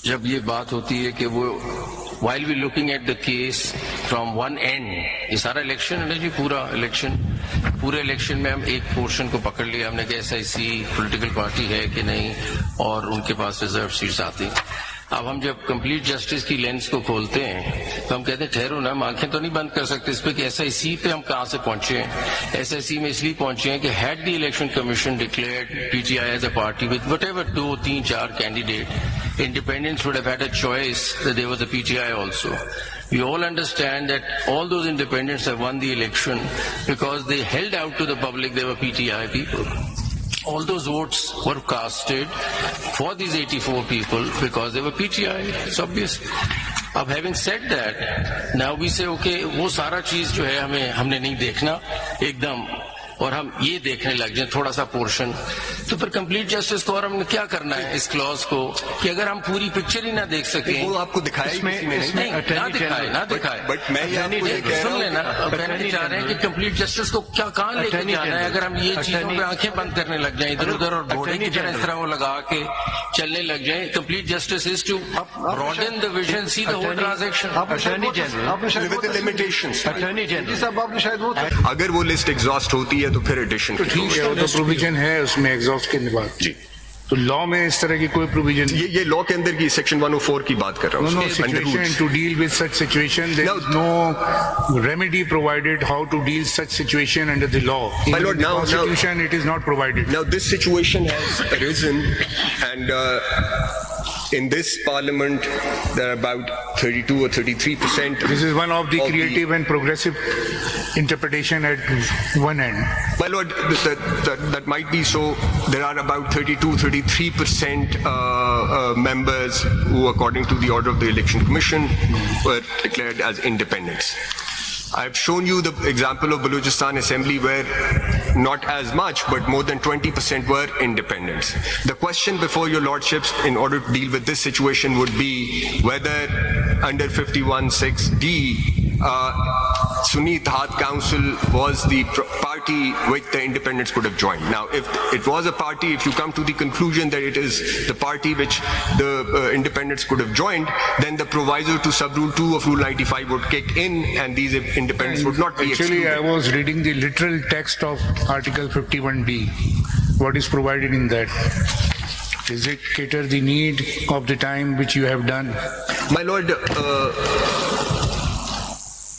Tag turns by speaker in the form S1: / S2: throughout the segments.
S1: जब ये बात होती है कि वो while we looking at the case from one end, ये सारा इलेक्शन है ना जी, पूरे इलेक्शन में हम एक पोर्शन को पकड़ लिया हमने कि SIC पॉलिटिकल पार्टी है कि नहीं और उनके पास रिजर्व सीट्स आती। अब हम जब कंप्लीट जस्टिस की लेंस को खोलते हैं तो हम कहते हैं ठहरो ना, हम आंखें तो नहीं बंद कर सकते इस पे कि SIC पे हम कहां से पहुंचे हैं। SIC में इसलिए पहुंचे हैं कि had the election commission declared PTI as a party with whatever 2, 3, 4 candidate, independents would have had a choice that there was a PTI also. We all understand that all those independents have won the election because they held out to the public they were PTI people. All those votes were casted for these 84 people because they were PTI. It's obvious. अब having said that, now we say okay, वो सारा चीज जो है हमने नहीं देखना एकदम, और हम ये देखने लग जाए थोड़ा सा पोर्शन, तो फिर कंप्लीट जस्टिस को और हमने क्या करना है इस क्लॉज को कि अगर हम पूरी पिक्चर ही ना देख सके,
S2: वो आपको दिखाया
S1: ना दिखाए
S2: बट मैं
S1: सुन लेना, कहना चाह रहे हैं कि कंप्लीट जस्टिस को क्या कहाँ लेके जाना है अगर हम ये चीजों पे आंखें बंद करने लग जाए इधर उधर और घोड़े की तरह इस तरह वो लगा के चलने लग जाए। Complete justice is to broaden the vision, see the whole transaction.
S2: Attorney general limitations,
S3: attorney general साहब आपने शायद वो
S2: अगर वो लिस्ट एग्जॉस्ट होती है तो फिर एडिशन
S4: तो ठीक है, तो प्रोविजन है उसमें एग्जॉस्ट के बाद जी। तो लॉ में इस तरह की कोई प्रोविजन,
S2: ये लॉ के अंदर की सेक्शन 104 की बात कर रहा हूँ।
S4: No situation to deal with such situation. There is no remedy provided how to deal such situation under the law.
S2: My lord,
S4: in the
S2: now
S4: Constitution it is not provided.
S2: Now this situation has arisen, and in this parliament there are about 32 or 33%.
S4: This is one of the creative and progressive interpretation at one end.
S2: My lord, that might be so. There are about 33% members who, according to the order of the Election Commission, were declared as independents. I've shown you the example of Balochistan Assembly where not as much, but more than 20% were independents. The question before your lordships in order to deal with this situation would be whether under 51(6)(d) Sunni Ittehad Council was the party which the independents could have joined. Now, if it was a party, if you come to the conclusion that it is the party which the independents could have joined, then the proviso to sub-rule 2 of Rule 95 would kick in and these independents would not be excluded.
S4: Actually, I was reading the literal text of Article 51D. What is provided in that? Does it cater the need of the time which you have done?
S2: My lord,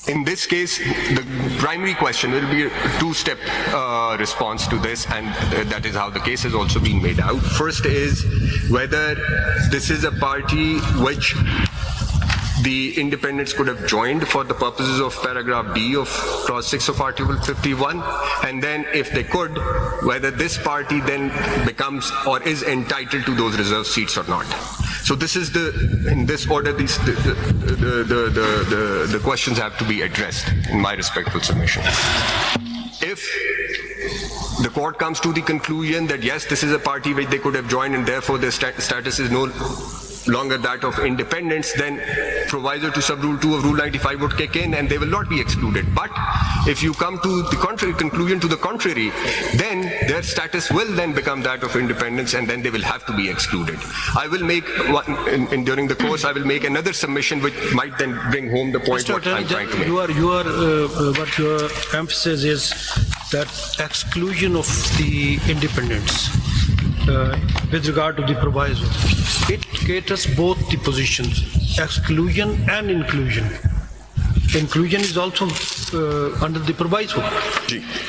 S2: in this case, the primary question will be a two-step response to this, and that is how the case has also been made out. First is whether this is a party which the independents could have joined for the purposes of paragraph B of clause 6 of Article 51, and then if they could, whether this party then becomes or is entitled to those reserved seats or not. So this is in this order, the questions have to be addressed, in my respectful submission. If the court comes to the conclusion that yes, this is a party which they could have joined and therefore their status is no longer that of independence, then proviso to sub-rule 2 of Rule 95 would kick in and they will not be excluded. But if you come to the contrary conclusion to the contrary, then their status will then become that of independence and then they will have to be excluded. I will make, during the course, I will make another submission which might then bring home the point what I'm trying to make.
S5: What your emphasis is that exclusion of the independents with regard to the proviso. It caters both the positions, exclusion and inclusion. Inclusion is also under the proviso.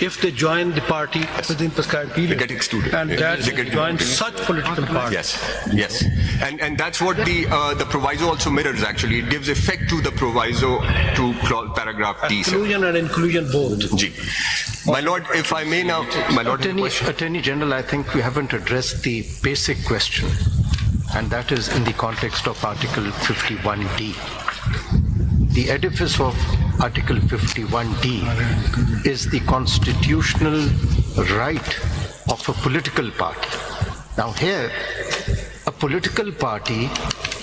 S5: If they join the party within prescribed period,
S2: they get excluded.
S5: And that join such political parties.
S2: Yes. And that's what the proviso also mirrors actually. It gives effect to the proviso to paragraph D.
S5: Exclusion and inclusion both.
S2: My lord, if I may now, my lord.
S6: Attorney General, I think we haven't addressed the basic question, and that is in the context of Article 51D. The edifice of Article 51D is the constitutional right of a political party. Now here, a political party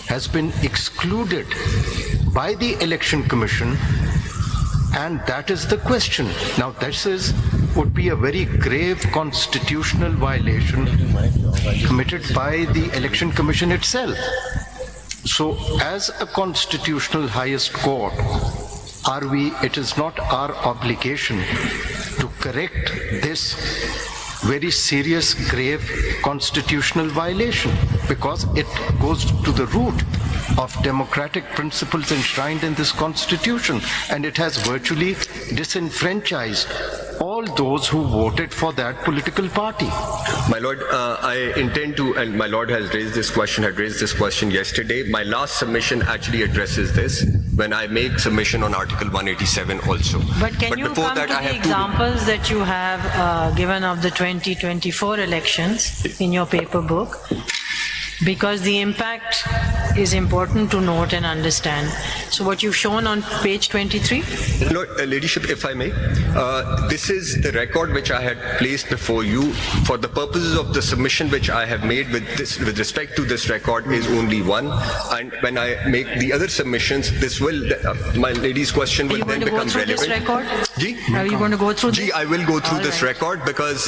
S6: has been excluded by the Election Commission, and that is the question. Now this would be a very grave constitutional violation committed by the Election Commission itself. So as a constitutional highest court, it is not our obligation to correct this very serious, grave constitutional violation, because it goes to the root of democratic principles enshrined in this constitution, and it has virtually disenfranchised all those who voted for that political party.
S2: My Lord, I intend to, and my Lord has raised this question, had raised this question yesterday. My last submission actually addresses this when I make submission on Article 187 also.
S7: But can you
S2: before
S7: come
S2: that,
S7: to
S2: I
S7: the
S2: have
S7: examples that you have given of the 2024 elections in your paper book? Because the impact is important to note and understand. So what you've shown on page 23?
S2: Lord, Ladyship, if I may, this is the record which I had placed before you. For the purposes of the submission which I have made with respect to this record is only one. And when I make the other submissions, this will, my lady's question
S7: Are
S2: will
S7: you going
S2: then
S7: to go
S2: become
S7: through this
S2: relevant.
S7: record?
S2: Ji?
S7: Are you going to go through this?
S2: Ji, I will go through
S7: All
S2: this
S7: right.
S2: record because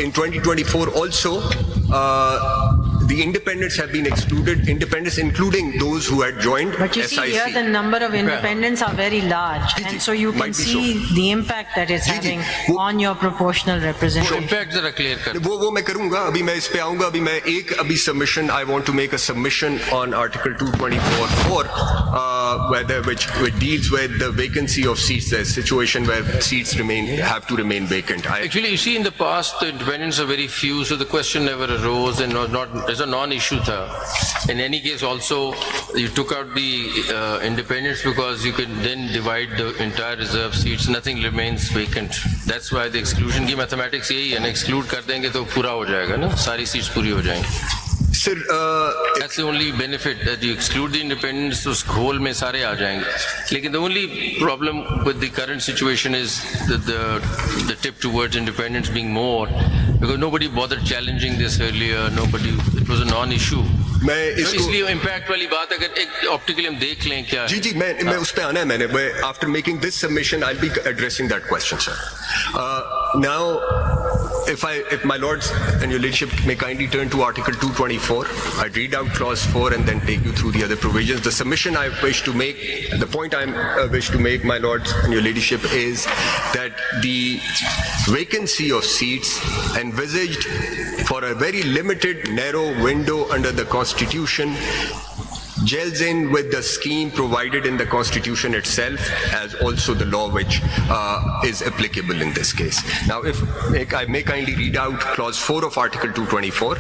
S2: in 2024 also, the independents have been excluded, independents including those who had joined
S7: But you
S2: SIC.
S7: see here the number of independents are very large,
S2: Ji,
S7: and so you can
S2: might be
S7: see the impact that it's
S2: Ji,
S7: having
S2: wo-
S7: on your proportional representation.
S1: Impact जरा clear कर
S2: वो मैं करूंगा अभी मैं इस पे आऊंगा अभी मैं एक अभी submission I want to make a submission on article 224 whether which deals with the vacancy of seats, the situation where seats have to remain vacant.
S1: Actually, you see, in the past, the independents are very few, so the question never arose and was not, as a non-issue tha. In any case, also, you took out the independents because you can then divide the entire reserve seats, nothing remains vacant. That's why the exclusion की mathematics यही है ना, exclude कर देंगे तो पूरा हो जाएगा ना, सारी seats पूरी हो जाएंगी.
S2: Sir,
S1: That's the only benefit, that you exclude the independents, उस घोल में सारे आ जाएंगे. लेकिन the only problem with the current situation is that the tip towards independence being more, because nobody bothered challenging this earlier, it was a non-issue.
S2: मैं
S1: तो
S2: इसको
S1: इसलिए impact वाली बात अगर एक ऑप्टिकली हम देख लें क्या है.
S2: जी मैं उस पे आना है मैंने after making this submission I'll be addressing that question, sir. Now if my lords and your ladyship may kindly turn to Article 224, I'd read out clause 4 and then take you through the other provisions. The submission I wish to make, the point I wish to make, my lords and your ladyship, is that the vacancy of seats envisaged for a very limited, narrow window under the Constitution gels in with the scheme provided in the Constitution itself, as also the law which is applicable in this case. Now, if I may kindly read out clause 4 of Article 224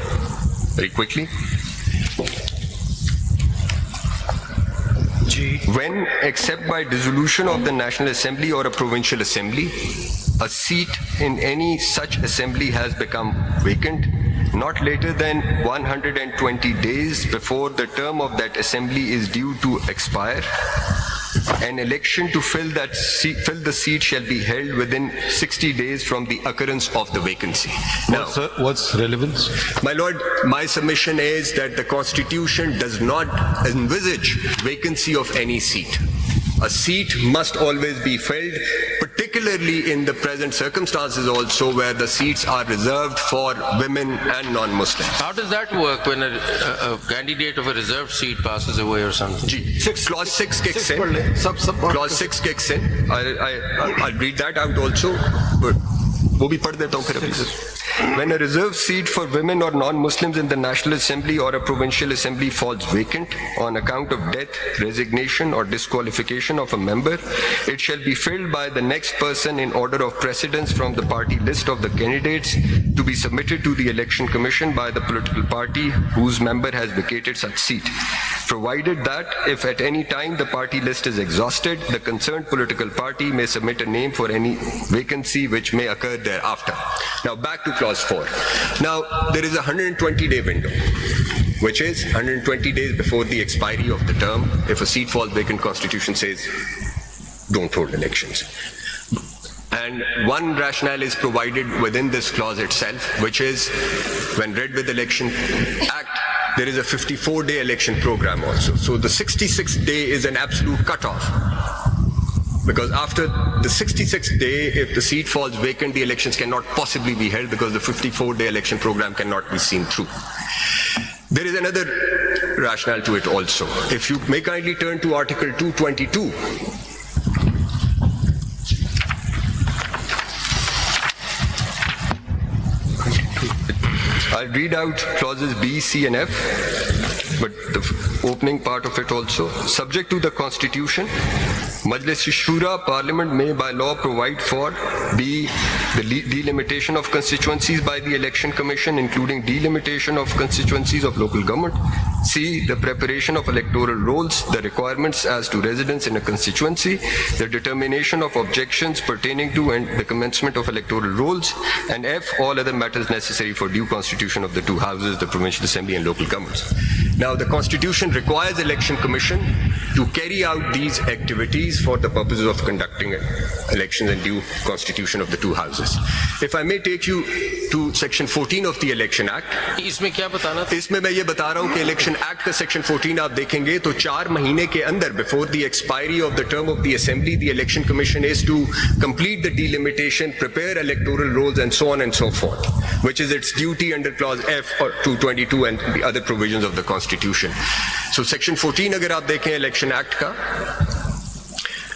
S2: very quickly. When, except by dissolution of the National Assembly or a provincial assembly, a seat in any such assembly has become vacant, not later than 120 days before the term of that assembly is due to expire, an election to fill the seat shall be held within 60 days from the occurrence of the vacancy. Now,
S3: What's relevance?
S2: my lord, my submission is that the Constitution does not envisage vacancy of any seat. A seat must always be filled, particularly in the present circumstances also, where the seats are reserved for women and non-Muslims.
S1: How does that work when a candidate of a reserved seat passes away or something?
S2: Clause 6 kicks in. Clause 6 kicks in. I'll read that out also, but वो भी पढ़ देता हूँ फिर अभी. When a reserved seat for women or non-Muslims in the National Assembly or a provincial assembly falls vacant on account of death, resignation or disqualification of a member, it shall be filled by the next person in order of precedence from the party list of the candidates to be submitted to the Election Commission by the political party whose member has vacated such seat, provided that if at any time the party list is exhausted, the concerned political party may submit a name for any vacancy which may occur thereafter. Now back to clause 4. Now there is a 120-day window, which is 120 days before the expiry of the term. If a seat falls vacant, Constitution says don't hold elections. And one rationale is provided within this clause itself, which is when read with Election Act, there is a 54-day election program also. So the 66th day is an absolute cutoff. Because after the 66th day, if the seat falls vacant, the elections cannot possibly be held because the 54-day election program cannot be seen through. There is another rationale to it also. If you may kindly turn to Article 222. I'll read out clauses B, C, and F, but the opening part of it also. Subject to the Constitution, Majlis-e-Shura, Parliament may by law provide for B, the delimitation of constituencies by the Election Commission, including delimitation of constituencies of local government. C, the preparation of electoral rolls, the requirements as to residence in a constituency, the determination of objections pertaining to and the commencement of electoral rolls, and F, all other matters necessary for due constitution of the two houses, the Provincial Assembly and local governments. Now, the Constitution requires Election Commission to carry out these activities for the purposes of conducting elections and due constitution of the two houses. If I may take you to Section 14 of the Election Act.
S1: इसमें क्या बताना था?
S2: इसमें मैं ये बता रहा हूँ कि इलेक्शन एक्ट का सेक्शन 14 आप देखेंगे तो 4 महीने के अंदर before the expiry of the term of the assembly the election commission is to complete the delimitation, prepare electoral rolls and so on and so forth, which is its duty under clause F और 222 and the other provisions of the constitution. So section 14 अगर आप देखें election act का,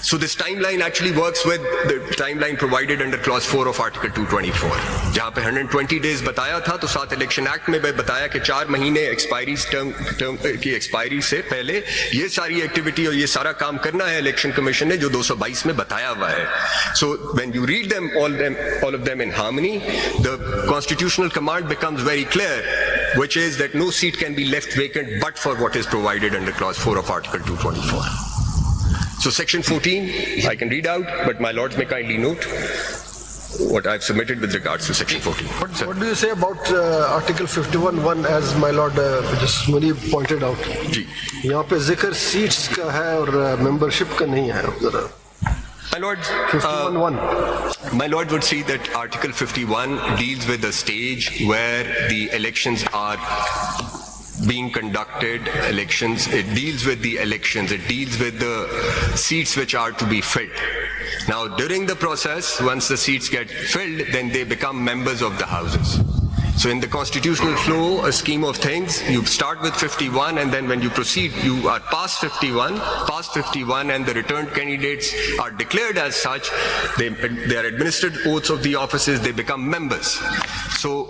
S2: so this timeline actually works with the timeline provided under clause 4 of article 224. जहाँ पे 120 days बताया था, तो साथ इलेक्शन एक्ट में बताया कि 4 महीने एक्सपायरी टर्म की एक्सपायरी से पहले ये सारी एक्टिविटी और ये सारा काम करना है इलेक्शन कमीशन ने, जो 222 में बताया हुआ है. So when you read them, all of them in harmony, the constitutional command becomes very clear, which is that no seat can be left vacant but for what is provided under clause 4 of article 224. So section 14, I can read out, but my lords may kindly note what I've submitted with regards to section 14.
S3: What do you say about Article 51(1) as my lord Justice Muni pointed out?
S2: जी.
S3: यहाँ पे जिक्र seats का है और membership का नहीं है. जरा
S2: My lord,
S3: 51(1).
S2: my lord would see that Article 51 deals with the stage where the elections are being conducted, elections, it deals with the elections, it deals with the seats which are to be filled. Now, during the process, once the seats get filled, then they become members of the houses. So in the constitutional flow, a scheme of things, you start with 51 and then when you proceed, you are past 51 and the returned candidates are declared as such, they are administered oaths of the offices, they become members. So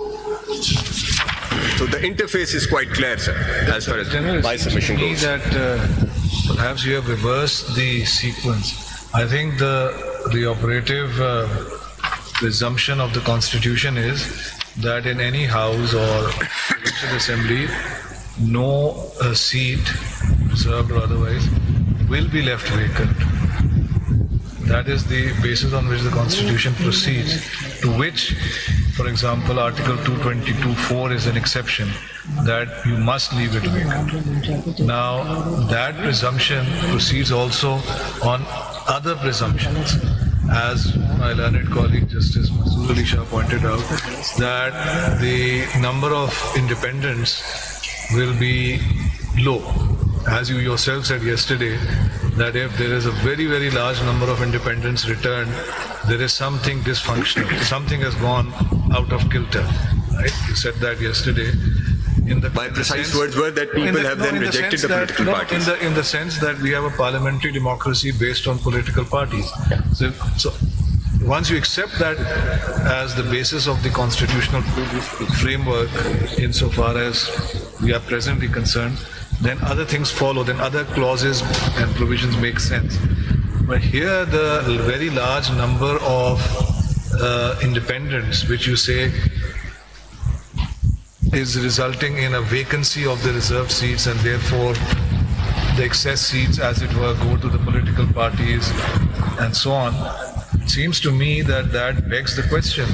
S2: the interface is quite clear, sir, as far as my submission goes.
S8: That perhaps you have reversed the sequence. I think the operative presumption of the Constitution is that in any house or provincial assembly, no seat, reserved or otherwise, will be left vacant. That is the basis on which the Constitution proceeds, to which, for example, Article 222(4) is an exception, that you must leave it vacant. Now, that presumption proceeds also on other presumptions. As my learned colleague Justice Mazur Ali Shah pointed out, that the number of independents will be low. As you yourself said yesterday, that if there is a very, very large number of independents returned, there is something dysfunctional, something has gone out of kilter. Right? You said that yesterday.
S2: My precise words were that people have then rejected the political parties.
S8: In the sense that we have a parliamentary democracy based on political parties. Yeah. So once you accept that as the basis of the constitutional framework, insofar as we are presently concerned, then other things follow, then other clauses and provisions make sense. But here the very large number of independents, which you say is resulting in a vacancy of the reserved seats, and therefore the excess seats, as it were, go to the political parties and so on. It seems to me that that begs the question,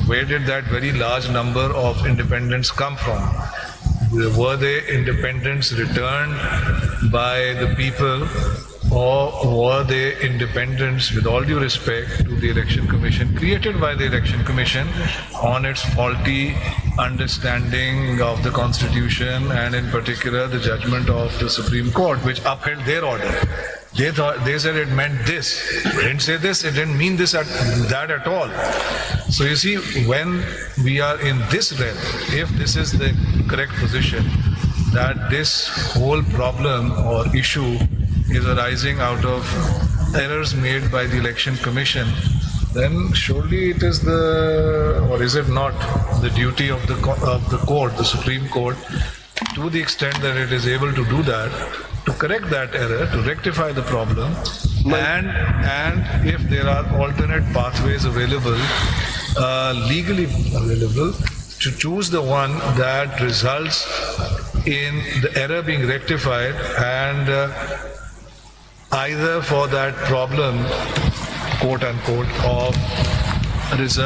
S8: where did that very large number of independents come from? Were they independents returned by the people, or were they independents, with all due respect to the Election Commission, created by the Election Commission on its faulty understanding of the Constitution, and in particular the judgment of the Supreme Court, which upheld their order? They said it meant this. It didn't say this. It didn't mean this that at all. So you see, when we are in this realm, if this is the correct position, that this whole problem or issue is arising out of errors made by the Election Commission, then surely it is or is it not, the duty of the court, the Supreme Court, to the extent that it is able to do that, to correct that error, to rectify the problem, and if there are alternate pathways available, legally available, to choose the one that results in the error being rectified, and either for that problem, quote unquote, of reserve